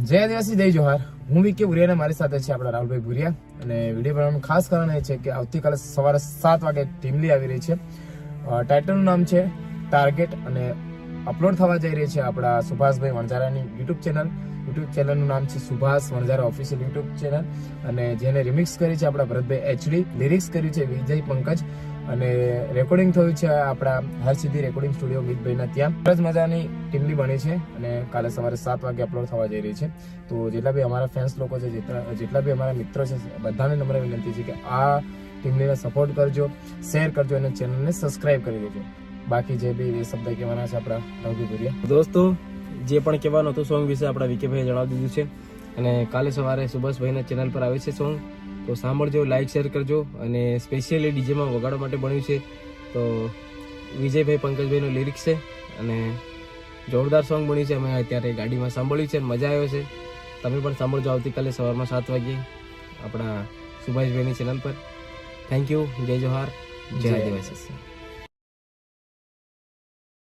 જય આદિવાસી જય જોહાર. હું વિકે ભુરિયા, મારી સાથે છે આપણા રાહુલભાઈ ભુરિયા. અને વિડીયો બનાવવાનું ખાસ કારણ એ છે કે આવતીકાલે સવારે 7 વાગે ટીમલી આવી રહી છે. ટાઇટલનું નામ છે ટાર્ગેટ અને અપલોડ થવા જઈ રહી છે આપણા સુભાષભાઈ વણઝારાની યુટ્યુબ ચેનલનું નામ છે Subhash Vanzara official YouTube channel. અને જેને રિમિક્સ કરી છે આપણા ભરતભાઈ એચડી, લિરિક્સ કર્યું છે વિજય પંકજ, અને રેકોર્ડિંગ થયું છે આપણા હરસિદ્ધિ રેકોર્ડિંગ સ્ટુડિયો મિતભાઈના ત્યાં. સરસ મજાની ટીમલી બની છે અને કાલે સવારે 7 વાગે અપલોડ થવા જઈ રહી છે. તો જેટલા બી અમારા ફેન્સ લોકો છે, જેટલા બી અમારા મિત્રો છે, બધાને નમ્ર વિનંતી છે કે આ ટીમલીને સપોર્ટ કરજો, શેર કરજો અને ચેનલને સબસ્ક્રાઇબ કરી દેજો. બાકી જે બી એ શબ્દ કહેવાના છે આપણા રાહુલભાઈ ભુરિયા. દોસ્તો, જે પણ કહેવાનું હતું સોંગ વિશે આપણા વિકેભાઈએ જણાવી દીધું છે. અને કાલે સવારે સુભાષભાઈના ચેનલ પર આવે છે સોંગ, તો સાંભળજો, લાઈક શેર કરજો. અને સ્પેશિયલી ડીજેમાં વગાડવા માટે બન્યું છે. તો વિજયભાઈ પંકજભાઈનું લિરિક્સ છે અને જોરદાર સોંગ બન્યું છે. અમે અત્યારે ગાડીમાં સાંભળ્યું છે, મજા આવ્યો છે. તમે પણ સાંભળજો આવતીકાલે સવારમાં 7 વાગે આપણા સુભાષભાઈની ચેનલ પર. Thank you. જય જોહાર, જય આદિવાસી.